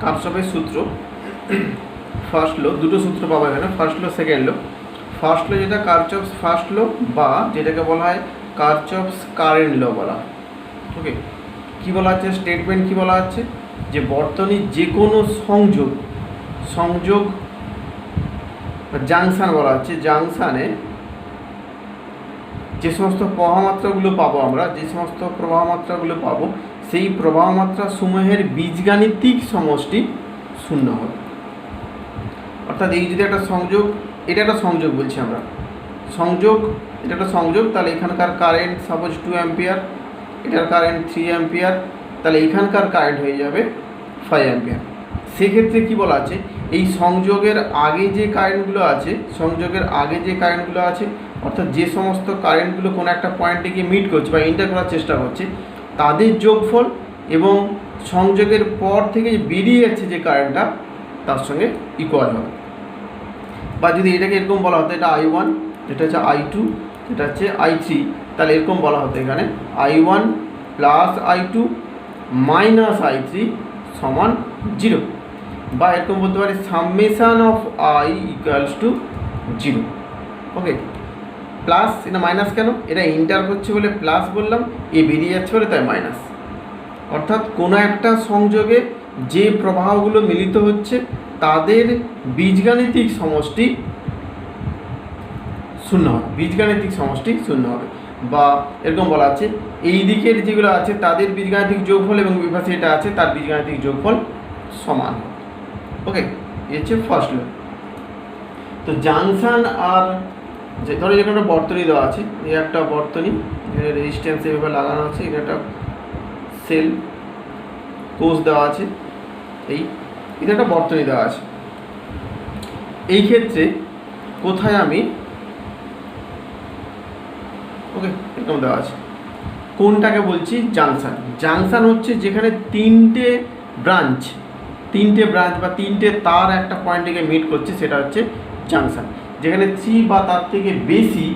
কারশফের সূত্র ফার্স্ট লো, দুটো সূত্র পাবো এখানে, ফার্স্ট লো সেকেন্ড লো। ফার্স্ট লো যেটা কারশফস ফার্স্ট লো, বা যেটাকে বলা হয় কারশফস কারেন্ট লো বলা হয়। ওকে, কী বলা হচ্ছে স্টেটমেন্ট, কী বলা হচ্ছে যে বর্তনীর যে কোনো সংযোগ জাংশন বলা হচ্ছে, জাংশানে যে সমস্ত প্রবাহমাত্রাগুলো পাবো আমরা, যে সমস্ত প্রবাহমাত্রাগুলো পাবো, সেই প্রবাহমাত্রা সমূহের বীজগাণিতিক সমষ্টি শূন্য হবে। অর্থাৎ এই যদি একটা সংযোগ, এটা একটা সংযোগ বলছি আমরা, এটা একটা সংযোগ, তাহলে এখানকার কারেন্ট সাপোজ 2 অ্যাম্পিয়ার, এটার কারেন্ট 3 অ্যাম্পিয়ার, তাহলে এখানকার কারেন্ট হয়ে যাবে 5 অ্যাম্পিয়ার। সেক্ষেত্রে কী বলা আছে, এই সংযোগের আগে যে কারেন্টগুলো আছে, অর্থাৎ যে সমস্ত কারেন্টগুলো কোনো একটা পয়েন্টে গিয়ে মিট করছে বা ইন্টার করার চেষ্টা করছে, তাদের যোগফল এবং সংযোগের পর থেকে বেরিয়ে যাচ্ছে যে কারেন্টটা, তার সঙ্গে ইকুয়াল হবে। বা যদি এটাকে এরকম বলা হতো, এটা I1, এটা হচ্ছে I2, এটা হচ্ছে I3, তাহলে এরকম বলা হতো এখানে I1 plus I2 minus I3 সমান 0, বা এরকম বলতে পারি summation of I equals to 0। Okay, plus, এটা মাইনাস কেন, এটা ইন্টার হচ্ছে বলে প্লাস বললাম, এ বেরিয়ে যাচ্ছে বলে তাই মাইনাস। অর্থাৎ কোনো একটা সংযোগে যে প্রবাহগুলো মিলিত হচ্ছে তাদের বীজগাণিতিক সমষ্টি শূন্য হবে, বা এরকম বলা আছে এই দিকের যেগুলো আছে তাদের বীজগাণিতিক যোগফল এবং বিপাশে এটা আছে তার বীজগাণিতিক যোগফল সমান। ওকে, এই হচ্ছে ফার্স্ট লো। তো জাংশন আর যে ধরো যেখানে একটা বর্তনী দেওয়া আছে, এই একটা বর্তনী, রেজিস্ট্যান্স এভাবে লাগানো আছে, এটা একটা সেল কোষ দেওয়া আছে, এটা একটা বর্তনী দেওয়া আছে। এই ক্ষেত্রে কোথায় আমি, ওকে এরকম দেওয়া আছে, কোনটাকে বলছি জাংশন হচ্ছে যেখানে তিনটে ব্রাঞ্চ বা তিনটে তার একটা পয়েন্টে মিট করছে, সেটা হচ্ছে জাংশন। যেখানে 3 বা তার থেকে বেশি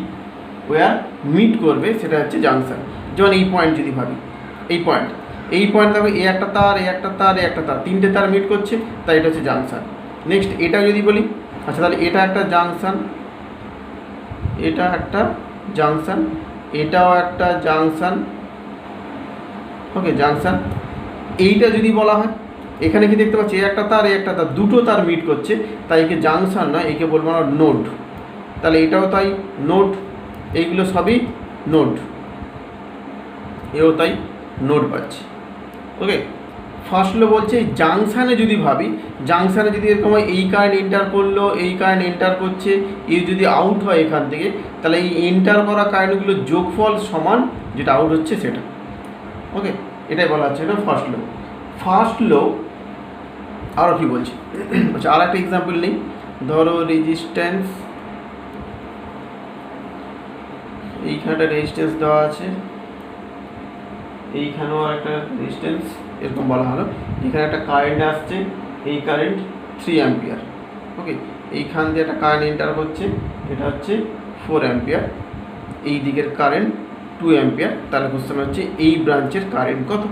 ওয়্যার মিট করবে সেটা হচ্ছে জাংশন। যেমন এই পয়েন্ট যদি ভাবি, এই পয়েন্ট দেখো, এই একটা তার, তিনটে তার মিট করছে, তাই এটা হচ্ছে জাংশন। নেক্সট এটা যদি বলি, আচ্ছা তাহলে এটা একটা জাংশন, এটাও একটা জাংশন। ওকে, জাংশন। এইটা যদি বলা হয়, এখানে কি দেখতে পাচ্ছি, একটা তার, দুটো তার মিট করছে, তাই একে জাংশন নয়, একে বলবো না নোড। তাহলে এটাও তাই নোড, এইগুলো সবই নোড, এও তাই নোড পাচ্ছি। ওকে, ফার্স্ট লো বলছে জাংশানে যদি ভাবি, জাংশানে যদি এরকম হয়, এই কারেন্ট এন্টার করলো, এই কারেন্ট এন্টার করছে, এই যদি আউট হয় এখান থেকে, তাহলে এই এন্টার করা কারেন্টগুলোর যোগফল সমান যেটা আউট হচ্ছে সেটা। ওকে, এটাই বলা হচ্ছে এটা ফার্স্ট লো। আরও কি বলছি, আচ্ছা আর একটা এক্সাম্পল নেই, ধরো রেজিস্ট্যান্স, এইখানে একটা রেজিস্ট্যান্স দেওয়া আছে, এইখানেও একটা রেজিস্ট্যান্স, এরকম বলা হলো, এখানে একটা কারেন্ট আসছে, এই কারেন্ট 3 অ্যাম্পিয়ার। ওকে, এইখান দিয়ে একটা কারেন্ট এন্টার করছে, এটা হচ্ছে 4 অ্যাম্পিয়ার, এই দিকের কারেন্ট 2 অ্যাম্পিয়ার। তাহলে কোশ্চেন হচ্ছে এই ব্রাঞ্চের কারেন্ট কত।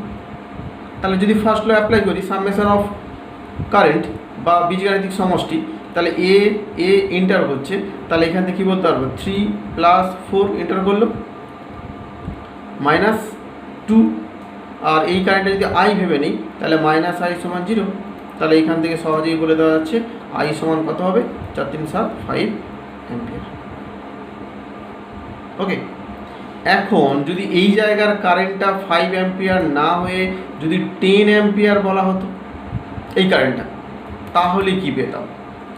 তাহলে যদি ফার্স্ট লো অ্যাপ্লাই করি, সামেশন অফ কারেন্ট বা বীজগাণিতিক সমষ্টি, তাহলে এ এন্টার হচ্ছে, তাহলে এখান থেকে কী বলতে পারবো, 3 + 4 এন্টার করলো -2, আর এই কারেন্টটা যদি আই ভেবে নিই, তাহলে -I সমান 0। তাহলে এইখান থেকে সহজেই বলে দেওয়া যাচ্ছে আই সমান কত হবে, 4 3 7 5 অ্যাম্পিয়ার। ওকে, এখন যদি এই জায়গার কারেন্টটা 5 অ্যাম্পিয়ার না হয়ে যদি 10 অ্যাম্পিয়ার বলা হতো এই কারেন্টটা, তাহলে কি পেতাম।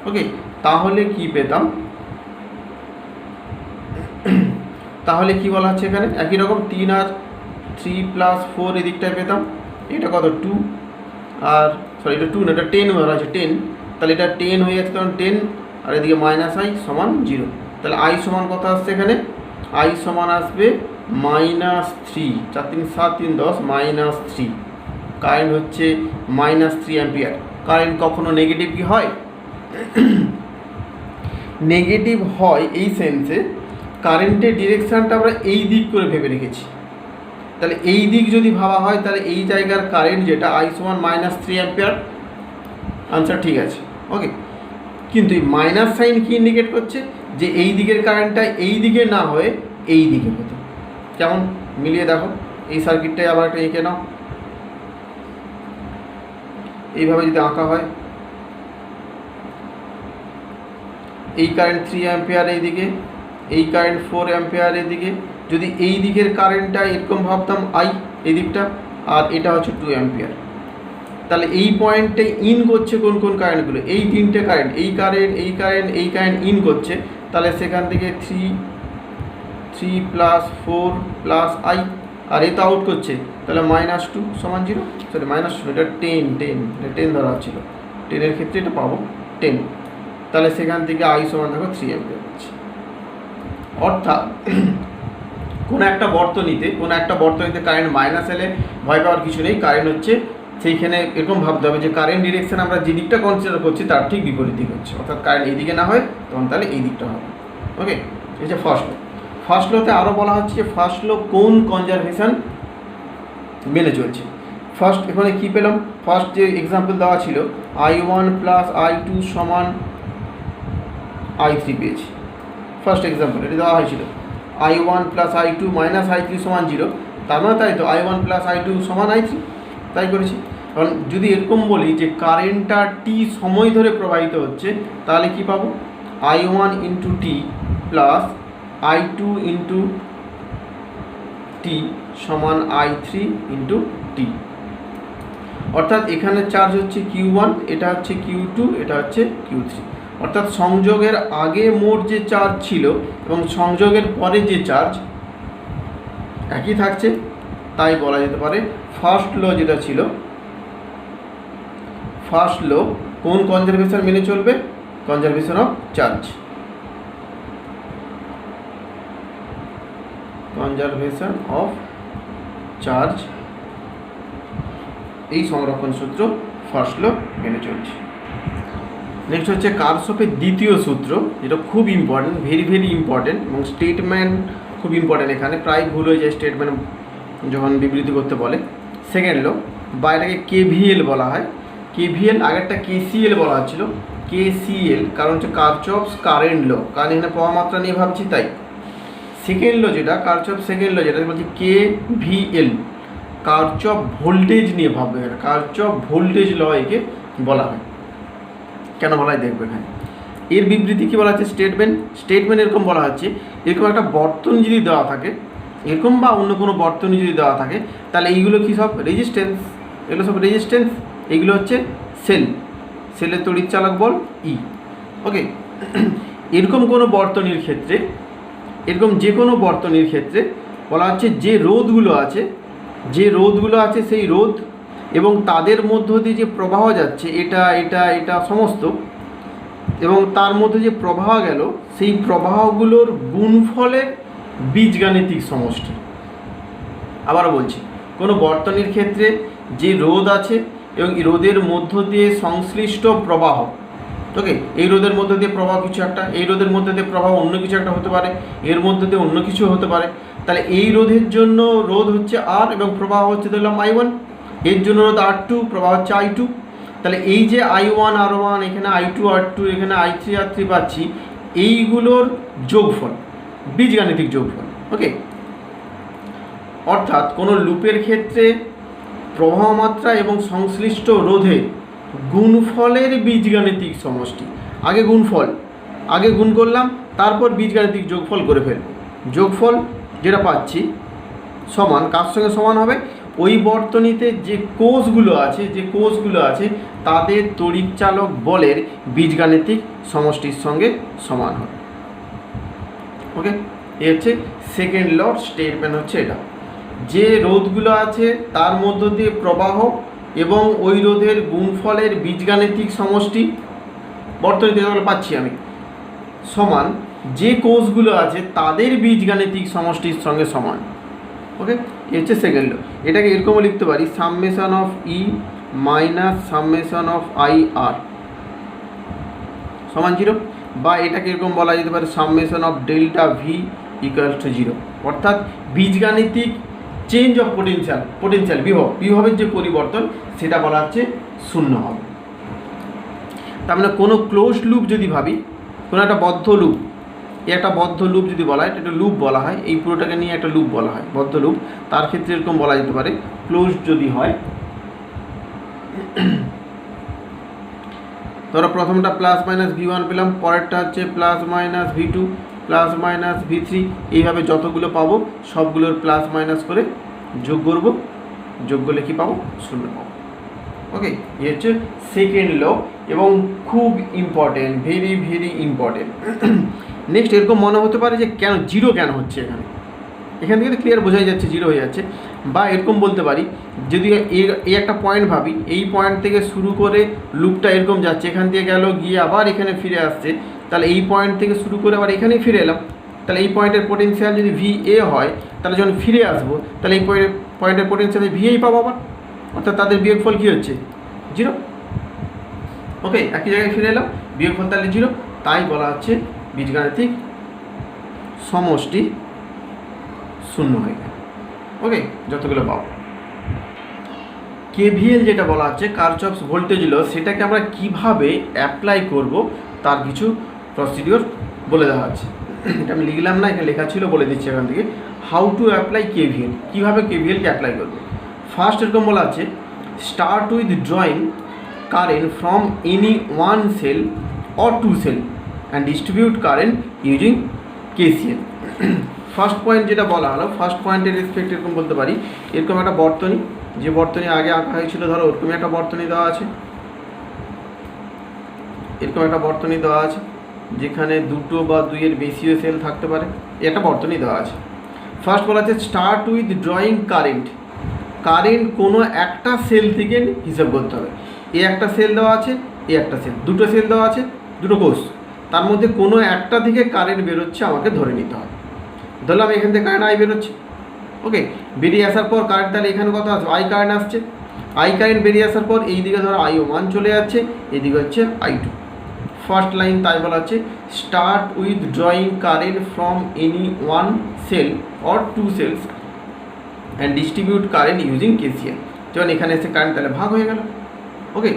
ওকে, তাহলে কি বলা হচ্ছে এখানে, একই রকম 3 আর 3 + 4 এদিকটায় পেতাম, এটা কত 2, আর সরি এটা 2 না, এটা 10 ধরা আছে 10, তাহলে এটা 10 হয়ে যাচ্ছে, তখন 10, আর এদিকে -I সমান 0। তাহলে I সমান কত আসছে এখানে, I সমান আসবে -3, 4 3 7 3 10, -3। কারেন্ট হচ্ছে -3 অ্যাম্পিয়ার। কারেন্ট কখনো নেগেটিভ কি হয়, নেগেটিভ হয় এই সেন্সে, কারেন্টের ডিরেকশানটা আমরা এই দিক করে ভেবে রেখেছি। তাহলে এই দিক যদি ভাবা হয়, তাহলে এই জায়গার কারেন্ট যেটা I সমান -3 অ্যাম্পিয়ার, আনসার ঠিক আছে। ওকে, কিন্তু এই মাইনাস সাইন কি ইন্ডিকেট করছে? যে এই দিকের কারেন্টটা এই দিকে না হয়ে এই দিকে হতো। কেমন মিলিয়ে দেখো, এই সার্কিটটাই আবার একটা এঁকে নাও, এইভাবে যদি আঁকা হয়, এই কারেন্ট 3 অ্যাম্পিয়ার এইদিকে, এই কারেন্ট 4 অ্যাম্পিয়ার এদিকে, যদি এই দিকের কারেন্টটা এরকম ভাবতাম আই এই দিকটা, আর এটা হচ্ছে 2 অ্যাম্পিয়ার, তাহলে এই পয়েন্টে ইন করছে কোন কোন কারেন্টগুলো? এই তিনটে কারেন্ট, এই কারেন্ট, এই কারেন্ট, এই কারেন্ট ইন করছে। তাহলে সেখান থেকে 3 প্লাস 4 প্লাস আই, আর এই তো আউট করছে, তাহলে -2 সমান 0, সরি -2 এটা 10 ধরা হচ্ছিল, 10-এর ক্ষেত্রে এটা পাবো 10, তাহলে সেখান থেকে আই সমান দেখো 3 অ্যাম্পিয়ার হচ্ছে। অর্থাৎ কোনো একটা বর্তনীতে কারেন্ট মাইনাস এলে ভয় পাওয়ার কিছু নেই, কারেন্ট হচ্ছে সেইখানে এরকম ভাবতে হবে যে কারেন্ট ডিরেকশন আমরা যে দিকটা কনসিডার করছি তার ঠিক বিপরীত দিক হচ্ছে, অর্থাৎ কারেন্ট এই দিকে না হয় তখন তাহলে এই দিকটা হবে। ওকে, এই যে ফার্স্ট লোতে আরও বলা হচ্ছে যে ফার্স্ট লো কোন কনজারভেশন মেনে চলছে। ফার্স্ট এখানে কী পেলাম? ফার্স্ট যে এক্সাম্পল দেওয়া ছিল I1 প্লাস I2 সমান I3 পেয়েছি। ফার্স্ট এক্সাম্পল এটা দেওয়া হয়েছিল I1 plus I2 minus I3 সমান 0, তার মানে তাই তো I1 প্লাস I2 সমান I3, তাই করেছি। কারণ যদি এরকম বলি যে কারেন্টটা টি সময় ধরে প্রবাহিত হচ্ছে, তাহলে কি পাবো? I1 into T plus I2 into T সমান I3 ইন্টু টি। অর্থাৎ এখানে চার্জ হচ্ছে Q1, এটা হচ্ছে Q2, এটা হচ্ছে Q3। অর্থাৎ সংযোগের আগে মোট যে চার্জ ছিল এবং সংযোগের পরে যে চার্জ একই থাকছে, তাই বলা যেতে পারে ফার্স্ট ল যেটা ছিল, ফার্স্ট ল কোন কনজারভেশন মেনে চলবে? Conservation of charge, conservation of charge, এই সংরক্ষণ সূত্র ফার্স্ট ল মেনে চলছে। নেক্সট হচ্ছে কারশফের দ্বিতীয় সূত্র, যেটা খুব ইম্পর্টেন্ট, ভেরি ইম্পর্টেন্ট, এবং স্টেটমেন্ট খুব ইম্পর্টেন্ট, এখানে প্রায় ভুল হয়ে যায় স্টেটমেন্ট যখন বিবৃতি করতে বলে। সেকেন্ড লো বা এটাকে KVL বলা হয়, KVL, আগেরটা KCL বলা হচ্ছিল, KCL কারণ হচ্ছে কারশফস কারেন্ট লো, কারণ এখানে প্রবাহ মাত্রা নিয়ে ভাবছি তাই। সেকেন্ড লো যেটা কারশফ সেকেন্ড লো যেটা বলছি KVL, কারশফ ভোল্টেজ নিয়ে ভাববে, কারশফ ভোল্টেজ ল একে বলা হয়। কেন বলা হয় দেখবে এখানে। এর বিবৃতি কী বলা হচ্ছে? স্টেটমেন্ট এরকম বলা হচ্ছে, এরকম একটা বর্তনী যদি দেওয়া থাকে, এরকম বা অন্য কোনো বর্তনী যদি দেওয়া থাকে, তাহলে এইগুলো কী সব রেজিস্ট্যান্স, এগুলো সব রেজিস্ট্যান্স, এইগুলো হচ্ছে সেলের তড়িৎ চালক বল ই। ওকে, এরকম কোনো বর্তনীর ক্ষেত্রে, এরকম যে কোনো বর্তনীর ক্ষেত্রে বলা হচ্ছে যে রোধগুলো আছে সেই রোধ এবং তাদের মধ্য দিয়ে যে প্রবাহ যাচ্ছে এটা সমস্ত, এবং তার মধ্যে যে প্রবাহ গেল সেই প্রবাহগুলোর গুণফলের বীজগাণিতিক সমষ্টি। আবারও বলছি, কোনো বর্তনীর ক্ষেত্রে যে রোধ আছে এবং এই রোধের মধ্য দিয়ে সংশ্লিষ্ট প্রবাহ, ওকে, এই রোধের মধ্যে দিয়ে প্রবাহ কিছু একটা, এই রোধের মধ্যে দিয়ে প্রবাহ অন্য কিছু একটা হতে পারে, এর মধ্যে দিয়ে অন্য কিছু হতে পারে, তাহলে এই রোধের জন্য রোধ হচ্ছে R এবং প্রবাহ হচ্ছে ধরলাম I1, এর জন্য রোধ R2, প্রবাহ হচ্ছে I2, তাহলে এই যে I1 R1, এখানে I2 R2, এখানে I3 R3 পাচ্ছি, এইগুলোর যোগফল, বীজগাণিতিক যোগফল। ওকে, অর্থাৎ কোনো লুপের ক্ষেত্রে প্রবাহ মাত্রা এবং সংশ্লিষ্ট রোধের গুণফলের বীজগাণিতিক সমষ্টি, আগে গুণ করলাম, তারপর বীজগাণিতিক যোগফল করে ফেলব। যোগফল যেটা পাচ্ছি সমান কার সঙ্গে সমান হবে? ওই বর্তনীতে যে কোষগুলো আছে তাদের তড়িৎচালক বলের বীজগাণিতিক সমষ্টির সঙ্গে সমান হবে। ওকে, এ হচ্ছে সেকেন্ড লর স্টেটমেন্ট, হচ্ছে এটা, যে রোধগুলো আছে তার মধ্য দিয়ে প্রবাহ এবং ওই রোধের গুণফলের বীজগাণিতিক সমষ্টি বর্তনীতে পাচ্ছি আমি, সমান যে কোষগুলো আছে তাদের বীজগাণিতিক সমষ্টির সঙ্গে সমান। ওকে, এ হচ্ছে সেকেন্ড ল। এটাকে এরকমও লিখতে পারি, summation of E minus summation of I R সমান 0, বা এটাকে এরকম বলা যেতে পারে summation of delta V equal to 0। অর্থাৎ বীজগাণিতিক চেঞ্জ অফ পোটেনশিয়াল বিভবের যে পরিবর্তন সেটা বলা হচ্ছে 0 হবে। তার মানে কোনো ক্লোজড লুপ যদি ভাবি, কোনো একটা বদ্ধ লুপ, এই একটা বদ্ধ লুপ যদি বলা হয়, এটা লুপ বলা হয়, এই পুরোটাকে নিয়ে একটা লুপ বলা হয়, বদ্ধ লুপ। তার ক্ষেত্রে এরকম বলা যেতে পারে ক্লোজড যদি হয়, ধরো প্রথমটা প্লাস মাইনাস V1 পেলাম, পরেরটা হচ্ছে plus minus V2, plus minus V3, এইভাবে যতগুলো পাবো সবগুলোর প্লাস মাইনাস করে যোগ করব, যোগ করলে কী পাবো? 0 পাবো। ওকে, এই হচ্ছে সেকেন্ড ল এবং খুব important, very very important. Next এরকম মনে হতে পারে যে কেন জিরো কেন হচ্ছে এখানে, এখান থেকে তো ক্লিয়ার বোঝাই যাচ্ছে জিরো হয়ে যাচ্ছে। বা এরকম বলতে পারি, যদি এই একটা পয়েন্ট ভাবি, এই পয়েন্ট থেকে শুরু করে লুপটা এরকম যাচ্ছে, এখান থেকে গেল গিয়ে আবার এখানে ফিরে আসছে, তাহলে এই পয়েন্ট থেকে শুরু করে আবার এখানেই ফিরে এলাম, তাহলে এই পয়েন্টের পোটেনশিয়াল যদি VA হয়, তাহলে যখন ফিরে আসবো তাহলে এই পয়েন্টের পোটেনশিয়াল VA পাবো আবার, অর্থাৎ তাদের বিয়োগফল কী হচ্ছে? 0। ওকে, একই জায়গায় ফিরে এলাম, বিয়োগফল তাহলে 0, তাই বলা হচ্ছে বীজগাণিতিক সমষ্টি 0 হয়ে গেল। ওকে, যতগুলো পাবো। KVL যেটা বলা হচ্ছে কারশফস ভোল্টেজ ল, সেটাকে আমরা কিভাবে অ্যাপ্লাই করব তার কিছু প্রসিডিওর বলে দেওয়া আছে। এটা আমি লিখলাম না, এখানে লেখা ছিল, বলে দিচ্ছি এখান থেকে। হাউ টু অ্যাপ্লাই KVL, কীভাবে KVLকে অ্যাপ্লাই করবো। ফার্স্ট এরকম বলা আছে, start with drawing current from any one cell or two cell and distribute current using KCL। First point যেটা বলা হলো, ফার্স্ট পয়েন্টের রেসপেক্ট এরকম বলতে পারি, এরকম একটা বর্তনী, যে বর্তনী আগে আঁকা হয়েছিল, ধরো ওরকমই একটা বর্তনী দেওয়া আছে, এরকম একটা বর্তনী দেওয়া আছে, যেখানে 2 বা 2-এর বেশিও সেল থাকতে পারে, একটা বর্তনী দেওয়া আছে। ফার্স্ট বলা আছে start with drawing current, current কোনো একটা সেল থেকে হিসাব করতে হবে। এ একটা সেল দেওয়া আছে, এ একটা সেল, দুটো সেল দেওয়া আছে, দুটো কোষ, তার মধ্যে কোনো একটা থেকে কারেন্ট বেরোচ্ছে আমাকে ধরে নিতে হবে। ধরলাম এখান থেকে কারেন্ট I বেরোচ্ছে। ওকে, বেরিয়ে আসার পর কারেন্ট, তাহলে এখানে কত আসবে? I কারেন্ট আসছে। I কারেন্ট বেরিয়ে আসার পর এই দিকে ধরো I1 চলে যাচ্ছে, এদিকে হচ্ছে I2। ফার্স্ট লাইন তাই বলা হচ্ছে start with drawing current from any one cell or two cells and distribute current using KCL। যখন এখানে এসে কারেন্ট, তাহলে ভাগ হয়ে গেল। ওকে,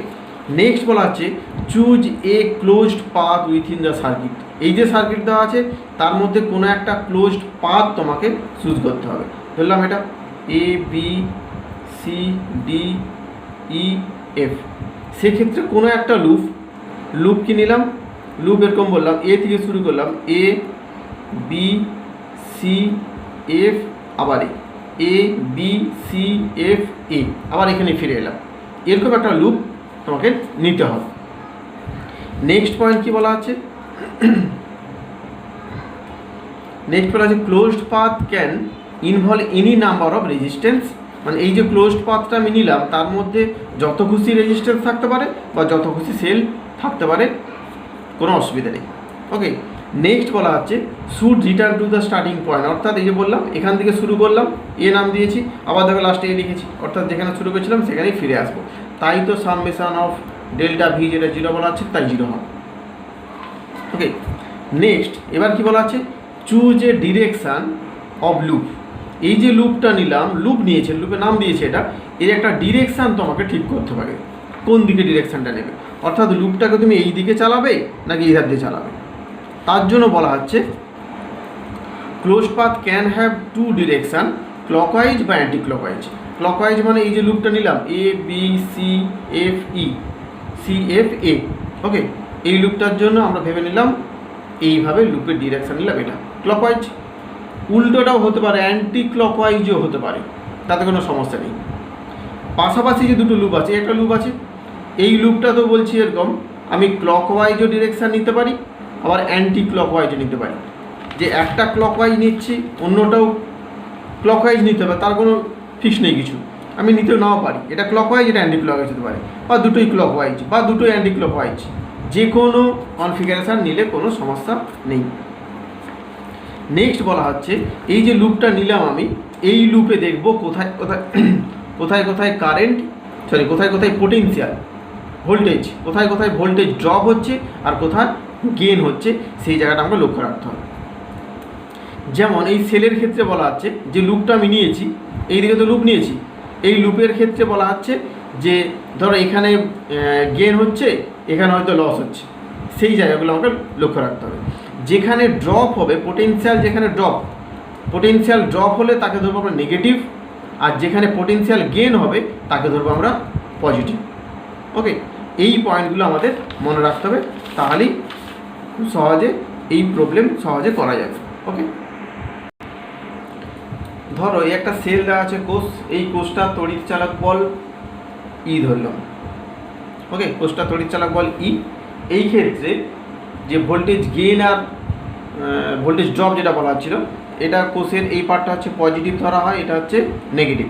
নেক্সট বলা হচ্ছে choose a closed path within the circuit. এই যে সার্কিট দেওয়া আছে তার মধ্যে কোনো একটা ক্লোজড পাথ তোমাকে চুজ করতে হবে। ধরলাম এটা ABCDEF, সেক্ষেত্রে কোনো একটা লুপ কি নিলাম, লুপ এরকম বললাম, এ থেকে শুরু করলাম, ABCF, আবার ABCFA, আবার এখানে ফিরে এলাম, এরকম একটা লুপ তোমাকে নিতে হবে। নেক্সট পয়েন্ট কি বলা আছে, নেক্সট বলা আছে closed path can involve any number of resistance, মানে এই যে ক্লোজড পাথটা আমি নিলাম তার মধ্যে যত খুশি রেজিস্ট্যান্স থাকতে পারে বা যত খুশি সেল থাকতে পারে, কোনো অসুবিধা নেই। ওকে, নেক্সট বলা হচ্ছে should return to the starting point, অর্থাৎ এই যে বললাম এখান থেকে শুরু করলাম, এ নাম দিয়েছি, আবার দেখো লাস্টে এ লিখেছি, অর্থাৎ যেখানে শুরু করেছিলাম সেখানেই ফিরে আসবো। তাই তো সামেশন অফ ডেল্টা ভি যেটা 0 বলা আছে, তাই 0 হবে। ওকে, নেক্সট এবার কি বলা আছে choose a direction of loop. এই যে লুপটা নিলাম, লুপ নিয়েছে, লুপের নাম দিয়েছে এটা, এর একটা ডিরেকশান তোমাকে ঠিক করতে হবে, কোন দিকে ডিরেকশানটা নেবে, অর্থাৎ লুপটাকে তুমি এই দিকে চালাবে নাকি এই ধার দিয়ে চালাবে। তার জন্য বলা হচ্ছে close path can have to direction, clockwise বা অ্যান্টি ক্লকওয়াইজ। ক্লকওয়াইজ মানে এই যে লুপটা নিলাম ABCFA, ওকে, এই লুপটার জন্য আমরা ভেবে নিলাম এইভাবে লুপের ডিরেকশান নিলাম, এটা ক্লকওয়াইজ। উল্টোটাও হতে পারে, অ্যান্টি ক্লকওয়াইজও হতে পারে, তাতে কোনো সমস্যা নেই। পাশাপাশি যে দুটো লুপ আছে, একটা লুপ আছে, এই লুপটা তো বলছি এরকম আমি ক্লকওয়াইজও ডিরেকশান নিতে পারি, আবার অ্যান্টি ক্লকওয়াইজও নিতে পারি। যে একটা ক্লকওয়াইজ নিচ্ছি অন্যটাও ক্লকওয়াইজ নিতে হবে, তার কোনো ফিক্স নেই কিছু, আমি নিতেও নাও পারি, এটা ক্লকওয়াইজ এটা অ্যান্টি ক্লকওয়াইজ হতে পারে, বা দুটোই ক্লকওয়াইজ বা দুটোই অ্যান্টি ক্লকওয়াইজ, যে কোনো কনফিগারেশান নিলে কোনো সমস্যা নেই। নেক্সট বলা হচ্ছে এই যে লুপটা নিলাম আমি, এই লুপে দেখব কোথায় কোথায় কারেন্ট, কোথায় পোটেনশিয়াল ভোল্টেজ, কোথায় ভোল্টেজ ড্রপ হচ্ছে আর কোথায় গেইন হচ্ছে, সেই জায়গাটা আমাকে লক্ষ্য রাখতে হবে। যেমন এই সেলের ক্ষেত্রে বলা হচ্ছে যে লুপটা আমি নিয়েছি, এই দিকে তো লুপ নিয়েছি, এই লুপের ক্ষেত্রে বলা হচ্ছে যে ধরো এখানে গেইন হচ্ছে এখানে হয়তো লস হচ্ছে, সেই জায়গাগুলো আমাকে লক্ষ্য রাখতে হবে। যেখানে ড্রপ হবে পোটেনশিয়াল, যেখানে পোটেনশিয়াল ড্রপ হলে তাকে ধরবো আমরা নেগেটিভ, আর যেখানে পোটেনশিয়াল গেইন হবে তাকে ধরবো আমরা পজিটিভ। ওকে, এই পয়েন্টগুলো আমাদের মনে রাখতে হবে, তাহলেই খুব সহজে এই প্রবলেম সহজে করা যাবে। ওকে, ধরো এই একটা সেল দেওয়া আছে কোষ, এই কোষটা তড়িৎ চালক বল ই ধরলাম। ওকে, কোষটা তড়িৎ চালক বল ই। এই ক্ষেত্রে যে ভোল্টেজ গেইন আর ভোল্টেজ ড্রপ যেটা বলা হচ্ছিল, এটা কোষের এই পার্টটা হচ্ছে পজিটিভ ধরা হয়, এটা হচ্ছে নেগেটিভ।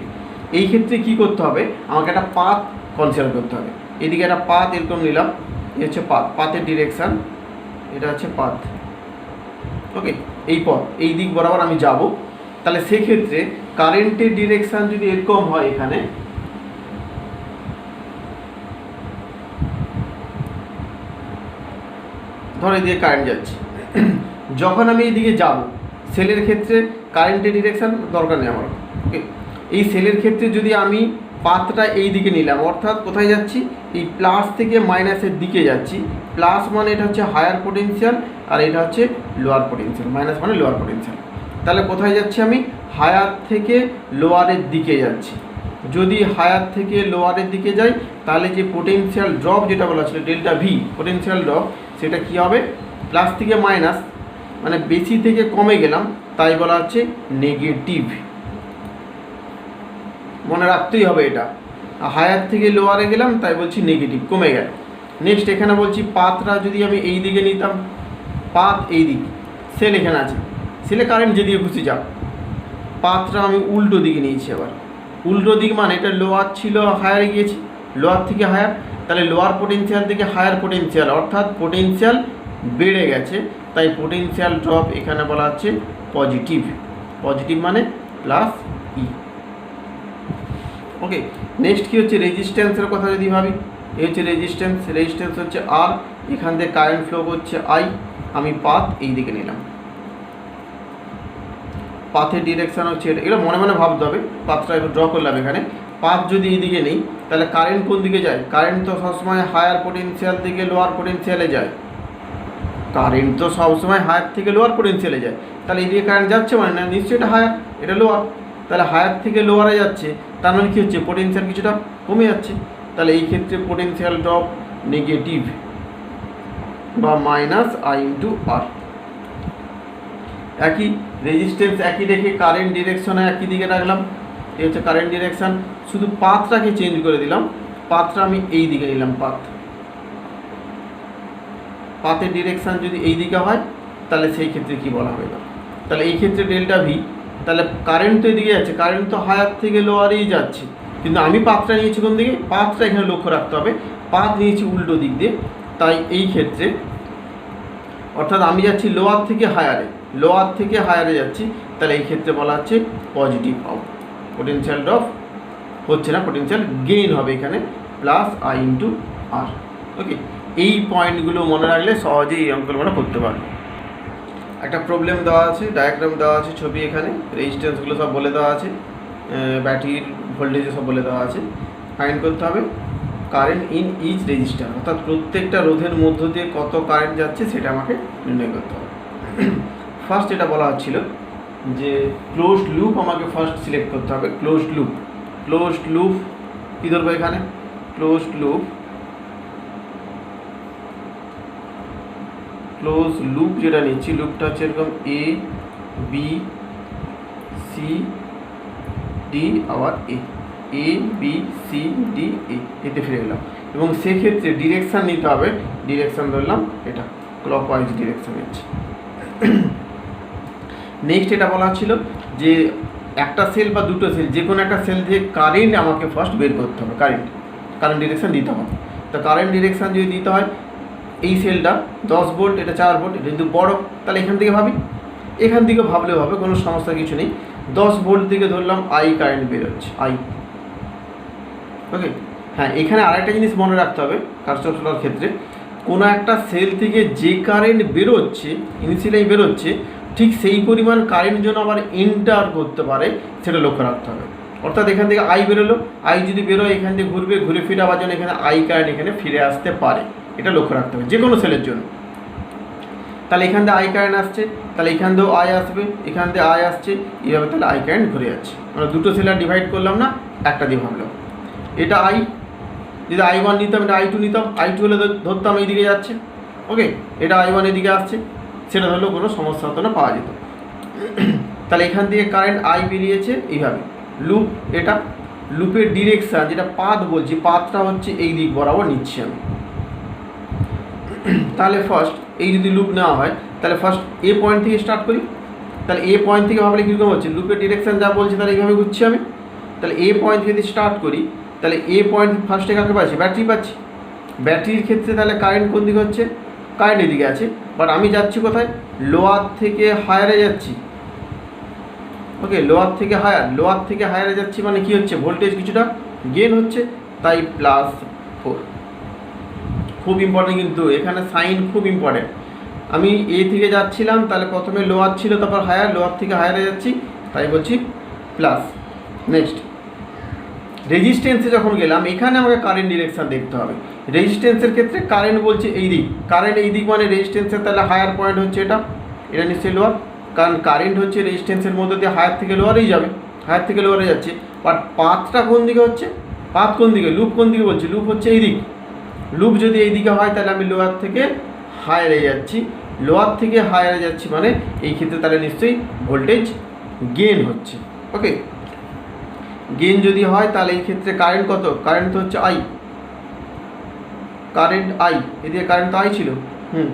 এই ক্ষেত্রে কি করতে হবে, আমাকে একটা পাথ কনসিডার করতে হবে। এদিকে একটা পাথ এরকম নিলাম, এই হচ্ছে পাথের ডিরেকশান, এটা হচ্ছে পাথ। ওকে, এই পথ এই দিক বরাবর আমি যাব। তাহলে সেক্ষেত্রে কারেন্টের ডিরেকশান যদি এরকম হয়, এখানে ধরে দিয়ে কারেন্ট যাচ্ছে, যখন আমি এইদিকে যাব সেলের ক্ষেত্রে কারেন্টের ডিরেকশান দরকার নেই আমার। ওকে, এই সেলের ক্ষেত্রে যদি আমি পাথটা এই দিকে নিলাম, অর্থাৎ কোথায় যাচ্ছি, এই প্লাস থেকে মাইনাসের দিকে যাচ্ছি। প্লাস মানে এটা হচ্ছে হায়ার পোটেনশিয়াল, আর এটা হচ্ছে লোয়ার পোটেনশিয়াল, মাইনাস মানে লোয়ার পোটেনশিয়াল। তাহলে কোথায় যাচ্ছি আমি, হায়ার থেকে লোয়ারের দিকে যাচ্ছি। যদি হায়ার থেকে লোয়ারের দিকে যাই, তাহলে যে পোটেনশিয়াল ড্রপ যেটা বলা ছিল ডেল্টা ভি পোটেনশিয়াল ড্রপ, সেটা কি হবে, প্লাস থেকে মাইনাস মানে বেশি থেকে কমে গেলাম, তাই বলা হচ্ছে নেগেটিভ। মনে রাখতেই হবে এটা, হায়ার থেকে লোয়ারে গেলাম তাই বলছি নেগেটিভ, কমে গেল। নেক্সট এখানে বলছি পাথটা যদি আমি এই দিকে নিতাম, পাথ এই দিক, সেল এখানে আছে, সেলে কারেন্ট যেদিকে খুশি যাও, পাথটা আমি উল্টো দিকে নিয়েছি। আবার উল্টো দিক মানে এটা লোয়ার ছিল, হায়ারে গিয়েছি, লোয়ার থেকে হায়ার, তাহলে লোয়ার পোটেনশিয়াল থেকে হায়ার পোটেনশিয়াল, অর্থাৎ পোটেনশিয়াল বেড়ে গেছে, তাই পোটেনশিয়াল ড্রপ এখানে বলা হচ্ছে পজিটিভ। পজিটিভ মানে প্লাস ই। ওকে, নেক্সট কী হচ্ছে, রেজিস্ট্যান্সের কথা যদি ভাবি, এই হচ্ছে রেজিস্ট্যান্স হচ্ছে আর, এখান থেকে কারেন্ট ফ্লো হচ্ছে আই। আমি পাথ এই দিকে নিলাম, পাথের ডিরেকশান হচ্ছে এটা, এগুলো মনে মনে ভাবতে হবে। পাথটা একটু ড্র করলাম এখানে, পাথ যদি এই দিকে নেই, তাহলে কারেন্ট কোন দিকে যায়, কারেন্ট তো সবসময় হায়ার পোটেনশিয়াল থেকে লোয়ার পোটেনশিয়ালে যায়, কারেন্ট তো সবসময় হায়ার থেকে লোয়ার পোটেনশিয়ালে যায়। তাহলে এই দিকে কারেন্ট যাচ্ছে মানে না, নিশ্চয়ই এটা হায়ার, এটা লোয়ার। তাহলে হায়ার থেকে লোয়ারে যাচ্ছে, তার মানে কী হচ্ছে, পোটেনশিয়াল কিছুটা কমে যাচ্ছে। তাহলে এই ক্ষেত্রে পোটেনশিয়াল ড্রপ নেগেটিভ বা মাইনাস আই ইন্টু আর। একই রেজিস্ট্যান্স একই রেখে কারেন্ট ডিরেকশনে একই দিকে রাখলাম, এই হচ্ছে কারেন্ট ডিরেকশান, শুধু পাথটাকে চেঞ্জ করে দিলাম। পাথটা আমি এই দিকে নিলাম, পাথের ডিরেকশান যদি এই দিকে হয়, তাহলে সেই ক্ষেত্রে কি বলা হবে, তাহলে এই ক্ষেত্রে ডেল্টা ভি। তাহলে কারেন্ট তো এদিকে যাচ্ছে, কারেন্ট তো হায়ার থেকে লোয়ারেই যাচ্ছে, কিন্তু আমি পাথটা নিয়েছি কোন দিকে, পাথটা এখানে লক্ষ্য রাখতে হবে, পাথ নিয়েছি উল্টো দিক দিয়ে। তাই এই ক্ষেত্রে অর্থাৎ আমি যাচ্ছি লোয়ার থেকে হায়ারে যাচ্ছি, তাহলে এই ক্ষেত্রে বলা হচ্ছে পজিটিভ পাও। পোটেনশিয়াল ড্রপ হচ্ছে না, পোটেনশিয়াল গেইন হবে এখানে, প্লাস আই ইন্টু আর। ওকে, এই পয়েন্টগুলো মনে রাখলে সহজেই এই অঙ্কগুলো করতে পারবে। একটা প্রবলেম দেওয়া আছে, ডায়াগ্রাম দেওয়া আছে, ছবি, এখানে রেজিস্ট্যান্সগুলো সব বলে দেওয়া আছে, ব্যাটারির ভোল্টেজও সব বলে দেওয়া আছে। ফাইন্ড করতে হবে কারেন্ট ইন ইচ রেজিস্ট্যান্স, অর্থাৎ প্রত্যেকটা রোধের মধ্য দিয়ে কত কারেন্ট যাচ্ছে সেটা আমাকে নির্ণয় করতে হবে। ফার্স্ট এটা বলা হচ্ছিল যে ক্লোজড লুপ আমাকে ফার্স্ট সিলেক্ট করতে হবে। ক্লোজড লুপ কী ধরবো এখানে, ক্লোজ লুপ যেটা নিচ্ছি, লুপটা হচ্ছে এরকম এ বি সি ডি আবার এ বি সি ডি এতে ফিরে গেলাম, এবং সেক্ষেত্রে ডিরেকশান নিতে হবে। ডিরেকশান ধরলাম এটা ক্লকওয়াইজ ডিরেকশান নিচ্ছি। নেক্সট এটা বলা ছিল যে একটা সেল বা দুটো সেল, যে কোনো একটা সেল থেকে কারেন্ট আমাকে ফার্স্ট বের করতে হবে, কারেন্ট ডিরেকশান দিতে হবে। তো কারেন্ট ডিরেকশান যদি দিতে হয়, এই সেলটা 10 ভোল্ট, এটা 4 ভোল্ট, এটা কিন্তু বড়, তাহলে এখান থেকে ভাবি, এখান থেকে ভাবলেও হবে, কোনো সমস্যা কিছু নেই। 10 ভোল্ট থেকে ধরলাম আই কারেন্ট বেরোচ্ছে, আই। ওকে, হ্যাঁ, এখানে আরেকটা জিনিস মনে রাখতে হবে কার্শফ লর ক্ষেত্রে, কোনো একটা সেল থেকে যে কারেন্ট বেরোচ্ছে, ইনিশিয়ালি বেরোচ্ছে, ঠিক সেই পরিমাণ কারেন্ট যেন আবার এন্টার করতে পারে সেটা লক্ষ্য রাখতে হবে। অর্থাৎ এখান থেকে আই বেরোলো, আই যদি বেরোয় এখান থেকে ঘুরে ফিরে আবার যেন এখানে আই কারেন্ট এখানে ফিরে আসতে পারে। এটা লক্ষ্য রাখতে হবে যে কোনো সেলের জন্য। তাহলে এখান দিয়ে আই কারেন্ট আসছে, তাহলে এখান দিয়েও আই আসবে, এখান দিয়ে আই আসছে, এইভাবে তাহলে আই কারেন্ট ঘুরে যাচ্ছে। আমরা দুটো সেলার ডিভাইড করলাম না, একটা দিয়ে ভাবলাম। এটা আই, যদি I1 নিতাম এটা I2 নিতাম, I2 হলে ধরতাম এইদিকে যাচ্ছে, ওকে। এটা I1 এদিকে আসছে, সেটা ধরলেও কোনো সমস্যা হতো না, পাওয়া যেত। তাহলে এখান থেকে কারেন্ট আই বেরিয়েছে এইভাবে। লুপ, এটা লুপের ডিরেকশান যেটা পাথ বলছি, পাথটা হচ্ছে এই দিক বরাবর নিচ্ছি আমি। তাহলে ফার্স্ট এই যদি লুপ নেওয়া হয় তাহলে ফার্স্ট এ পয়েন্ট থেকে স্টার্ট করি। তাহলে এ পয়েন্ট থেকে ভাবলে কীরকম হচ্ছে, লুপের ডিরেকশান যা বলছে তাহলে এইভাবে ঘুরছি আমি। তাহলে এ পয়েন্ট যদি স্টার্ট করি তাহলে এ পয়েন্ট ফার্স্টে কাকে পাচ্ছি, ব্যাটারি পাচ্ছি। ব্যাটারির ক্ষেত্রে তাহলে কারেন্ট কোন দিকে হচ্ছে, কারেন্ট এদিকে আছে, বাট আমি যাচ্ছি কোথায়, লোয়ার থেকে হায়ারে যাচ্ছি, ওকে। লোয়ার থেকে হায়ার, লোয়ার থেকে হায়ারে যাচ্ছি মানে কি হচ্ছে, ভোল্টেজ কিছুটা গেন হচ্ছে, তাই +4। খুব ইম্পর্টেন্ট কিন্তু এখানে সাইন খুব ইম্পর্টেন্ট। আমি এ থেকে যাচ্ছিলাম, তাহলে প্রথমে লোয়ার ছিল, তারপর হায়ার, লোয়ার থেকে হায়ারে যাচ্ছি, তাই বলছি প্লাস। নেক্সট রেজিস্ট্যান্সে যখন গেলাম, এখানে আমাকে কারেন্ট ডিরেকশান দেখতে হবে। রেজিস্ট্যান্সের ক্ষেত্রে কারেন্ট বলছে এই দিক, কারেন্ট এই দিক মানে রেজিস্ট্যান্সের তাহলে হায়ার পয়েন্ট হচ্ছে এটা, এটা নিশ্চয়ই লোয়ার, কারণ কারেন্ট হচ্ছে রেজিস্ট্যান্সের মধ্যে দিয়ে হায়ার থেকে লোয়ারেই যাবে, হায়ার থেকে লোয়ারে যাচ্ছে। বাট পাথটা কোন দিকে হচ্ছে, পাথ কোন দিকে, লুপ কোন দিকে বলছি, লুপ হচ্ছে এই দিক। লুপ যদি এই দিকে হয় তাহলে আমি লোয়ার থেকে হায়ারে যাচ্ছি, লোয়ার থেকে হায়ারে যাচ্ছি মানে এই ক্ষেত্রে তাহলে নিশ্চয়ই ভোল্টেজ গেন হচ্ছে, ওকে। গেন যদি হয় তাহলে এই ক্ষেত্রে কারেন্ট কত, কারেন্ট তো হচ্ছে আই, কারেন্ট আই, এদিকে কারেন্ট তো আই ছিল,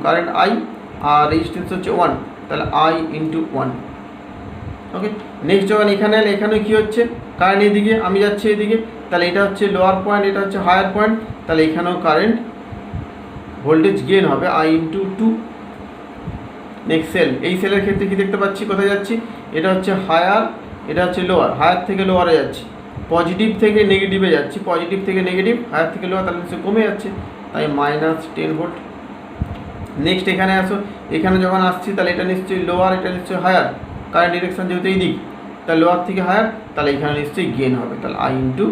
কারেন্ট আই, আর রেজিস্ট্যান্স হচ্ছে 1, তাহলে আই ইন্টু 1, ওকে। নেক্সট যখন এখানে এলে, এখানে কী হচ্ছে, কারেন্ট এদিকে, আমি যাচ্ছি এদিকে, তাহলে এটা হচ্ছে লোয়ার পয়েন্ট, এটা হচ্ছে হায়ার পয়েন্ট, তাহলে এখানেও কারেন্ট ভোল্টেজ গেন হবে আই ইন্টু 2। নেক্সট সেল, এই সেলের ক্ষেত্রে কী দেখতে পাচ্ছি, কোথায় যাচ্ছি, এটা হচ্ছে হায়ার, এটা হচ্ছে লোয়ার, হায়ার থেকে লোয়ারে যাচ্ছি, পজিটিভ থেকে নেগেটিভে যাচ্ছি, পজিটিভ থেকে নেগেটিভ, হায়ার থেকে লোয়ার, তাহলে নিশ্চয়ই কমে যাচ্ছে, তাই -10 ভোল্ট। নেক্সট এখানে আসো, এখানে যখন আসছি তাহলে এটা নিশ্চয়ই লোয়ার, এটা নিশ্চয়ই হায়ার, কারেন্ট ডিরেকশন যেহেতু এই দিক, তাহলে লোয়ার থেকে হায়ার, তাহলে এখানে নিশ্চয়ই গেন হবে, তাহলে আই ইন্টু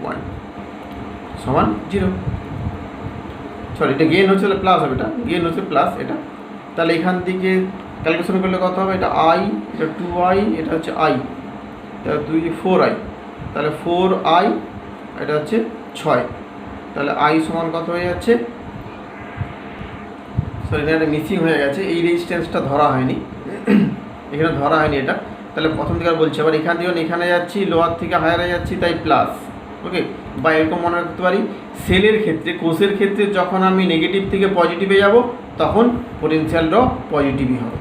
1 সমান 0। সরি, এটা গেন হচ্ছে প্লাস হবে, এটা গেন হচ্ছে প্লাস এটা। তাহলে এখান থেকে ক্যালকুলেশন করলে কত হবে, এটা আই, এটা 2i, এটা হচ্ছে আই, তাহলে 2 4i, তাহলে 4i, এটা হচ্ছে 6, তাহলে আই সমান কত হয়ে যাচ্ছে, সরি এখানে মিসিং হয়ে গেছে, এই রেজিস্ট্যান্সটা ধরা হয়নি, এখানে ধরা হয়নি এটা। তাহলে প্রথম থেকে বলছি, আবার এখান থেকে এখানে যাচ্ছি, লোয়ার থেকে হায়ারে যাচ্ছি, তাই প্লাস, ওকে। বা এরকম মনে রাখতে পারি, সেলের ক্ষেত্রে, কোষের ক্ষেত্রে যখন আমি নেগেটিভ থেকে পজিটিভে যাব তখন পোটেনশিয়ালটাও পজিটিভই হবে,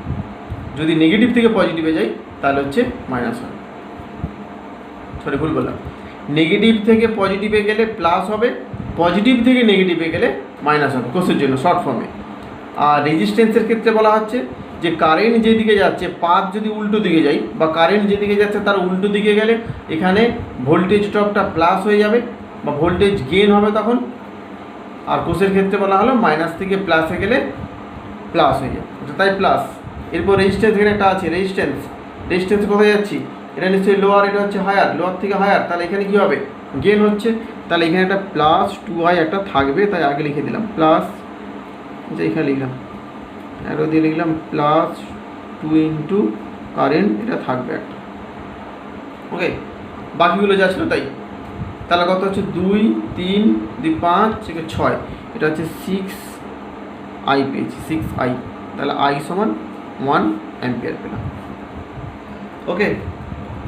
যদি নেগেটিভ থেকে পজিটিভে যাই তাহলে হচ্ছে মাইনাস হবে, সরি ভুল বললাম, নেগেটিভ থেকে পজিটিভে গেলে প্লাস হবে, পজিটিভ থেকে নেগেটিভে গেলে মাইনাস হবে কোষের জন্য শর্ট ফর্মে। আর রেজিস্ট্যান্সের ক্ষেত্রে বলা হচ্ছে যে কারেন্ট যেদিকে যাচ্ছে, পাথ যদি উল্টো দিকে যাই, বা কারেন্ট যেদিকে যাচ্ছে তার উল্টো দিকে গেলে এখানে ভোল্টেজ ড্রপটা প্লাস হয়ে যাবে বা ভোল্টেজ গেন হবে তখন। আর কোষের ক্ষেত্রে বলা হলো মাইনাস থেকে প্লাসে গেলে প্লাস হয়ে যাবে, তাই প্লাস। এরপর রেজিস্ট্যান্স এখানে একটা আছে, রেজিস্ট্যান্স, রেজিস্ট্যান্স কোথায় যাচ্ছি, এটা নিশ্চয়ই লোয়ার, এটা হচ্ছে হায়ার, লোয়ার থেকে হায়ার, তাহলে এখানে কী হবে, গেন হচ্ছে, তাহলে এখানে একটা +2i একটা থাকবে, তাই আগে লিখে দিলাম প্লাস, যে এখানে লিখলাম অ্যারো দিয়ে লিখলাম +2 ইন্টু কারেন্ট, এটা থাকবে একটা, ওকে। বাকিগুলো যা ছিল তাই। তাহলে কত হচ্ছে 2 3 2 5 6, এটা হচ্ছে 6i পেয়েছি, 6i, তাহলে i সমান 1 অ্যাম্পিয়ার পেলাম, ওকে।